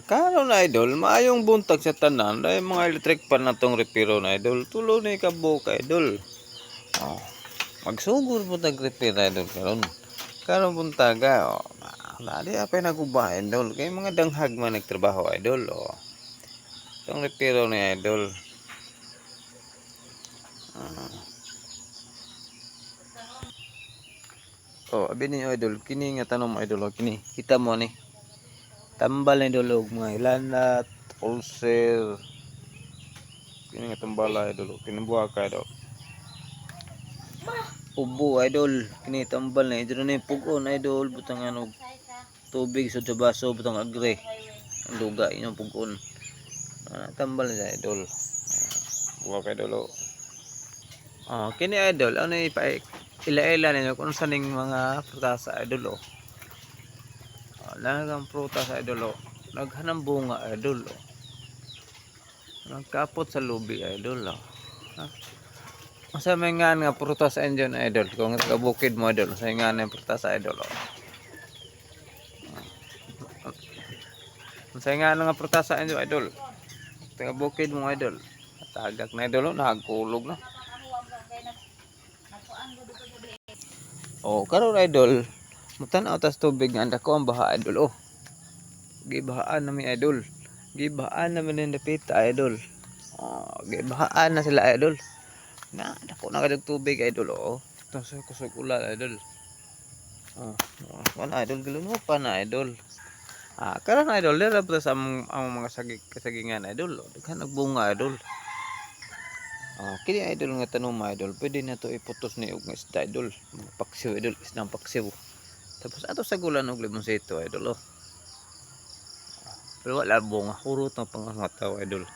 Karon na idol, maayong buntag sa tanan, dahil mga electric pan na tong repiro na idol. Tulo ni kabuk idol. Oh, magsugod po tag repair idol karon. Karon buntaga, nadi apay naguba idol. Kay mga danghag man nagtrabaho idol. Tong repiro ni idol. Abi ni idol, kini nga tanom idol, kini. Kita mo ni. Tambal ni idol og mga ilanat, ulcer. Kini nga tambala idol, kini buha ka idol. Ubo idol, kini tambal na idol ni pugon idol, butang ano tubig sa baso, butang agre. Ang luga inyong pugon. Tambal na idol. Buha ka idol. Kini idol, ano ipa ila-ila ninyo kung saning mga prutas idol Langang prutas idol naghanang bunga idol nagkapot sa lubi idol Masa may nga prutas engine idol kung kabukid mo idol sa nga ng prutas idol Masa nga nga prutas idol taga bukid mo idol tagak na idol nagkulog na karon idol mutan-aw tas tubig nga andako ang baha idol gibahaan na mi idol gibahaan na man dapita idol gibahaan na sila idol na dako na kadug tubig idol kusog ulan idol wala idol giluno pa na idol karon idol dira pa sa ang mga kasagingan idol daghan nagbunga idol kini idol nga tanom idol pwede na to iputos ni og isda idol paksiw idol isdang paksiw tapos ato sa gulan og limonsito idol pero wala bunga urot ng pangangataw idol